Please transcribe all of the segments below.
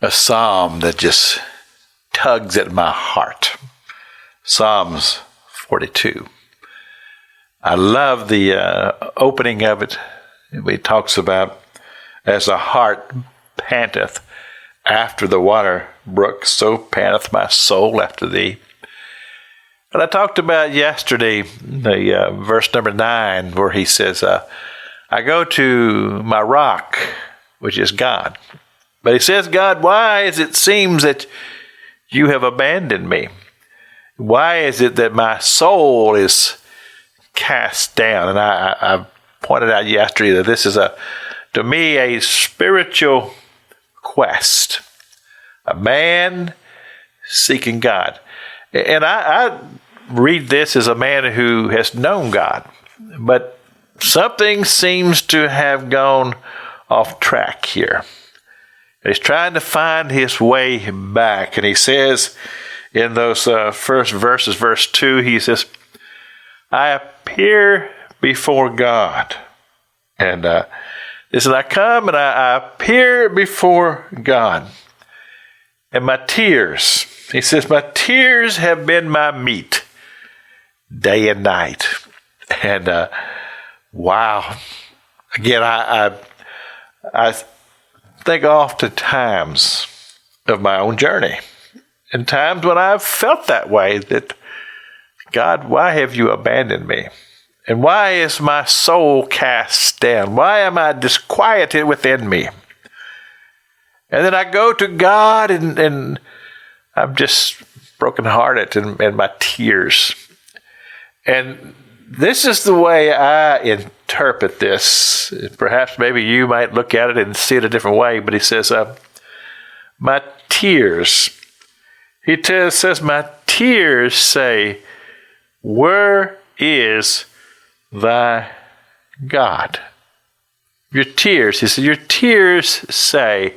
a psalm that just tugs at my heart. Psalms 42. I love the opening of it. It talks about, as a hart panteth after the water brook, so panteth my soul after thee. And I talked about yesterday the verse number 9, where he says, I go to my rock, which is God. But he says, God, why is it seems that you have abandoned me? Why is it that my soul is cast down? And I pointed out yesterday that this is, to me, a spiritual quest. A man seeking God. And I read this as a man who has known God. But something seems to have gone off track here. He's trying to find his way back. And he says in those first verses, verse 2, he says, I appear before God. And this is, I come and I appear before God. And my tears, he says, my tears have been my meat day and night. And wow. Again, I think oftentimes of my own journey, and times when I've felt that way, that God, why have you abandoned me? And why is my soul cast down? Why am I disquieted within me? And then I go to God and I'm just brokenhearted and my tears. And this is the way I interpret this. Perhaps maybe you might look at it and see it a different way, but he says, my tears. He says, my tears say, where is thy God? Your tears, he said, your tears say,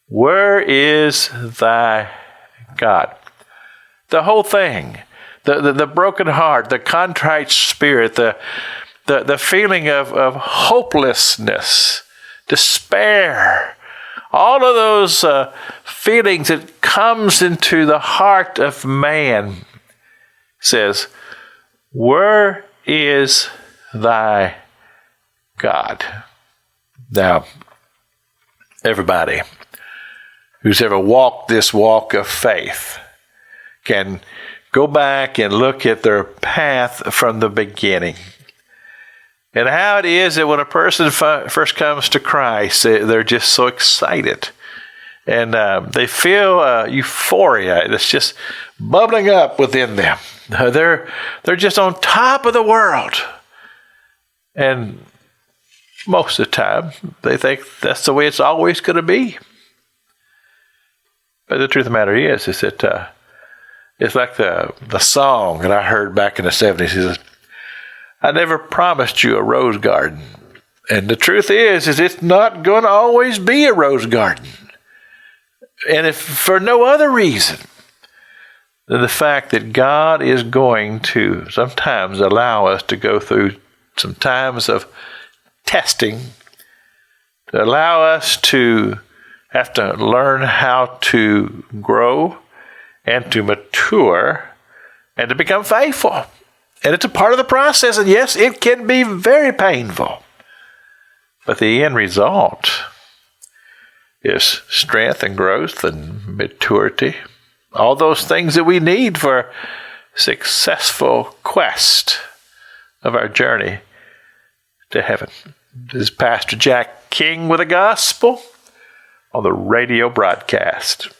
where is thy God? The whole thing. The broken heart, the contrite spirit, the feeling of hopelessness, despair, all of those feelings that comes into the heart of man, says, where is thy God? Now, everybody who's ever walked this walk of faith can go back and look at their path from the beginning. And how it is that when a person first comes to Christ, they're just so excited. And they feel euphoria that's just bubbling up within them. They're just on top of the world. And most of the time, they think that's the way it's always going to be. But the truth of the matter is that it's like the song that I heard back in the 70s. He says, I never promised you a rose garden. And the truth is it's not going to always be a rose garden. And if for no other reason than the fact that God is going to sometimes allow us to go through some times of testing, to allow us to have to learn how to grow and to mature and to become faithful. And it's a part of the process. And yes, it can be very painful. But the end result is strength and growth and maturity. All those things that we need for successful quest of our journey to heaven. This is Pastor Jack King with the gospel on the radio broadcast.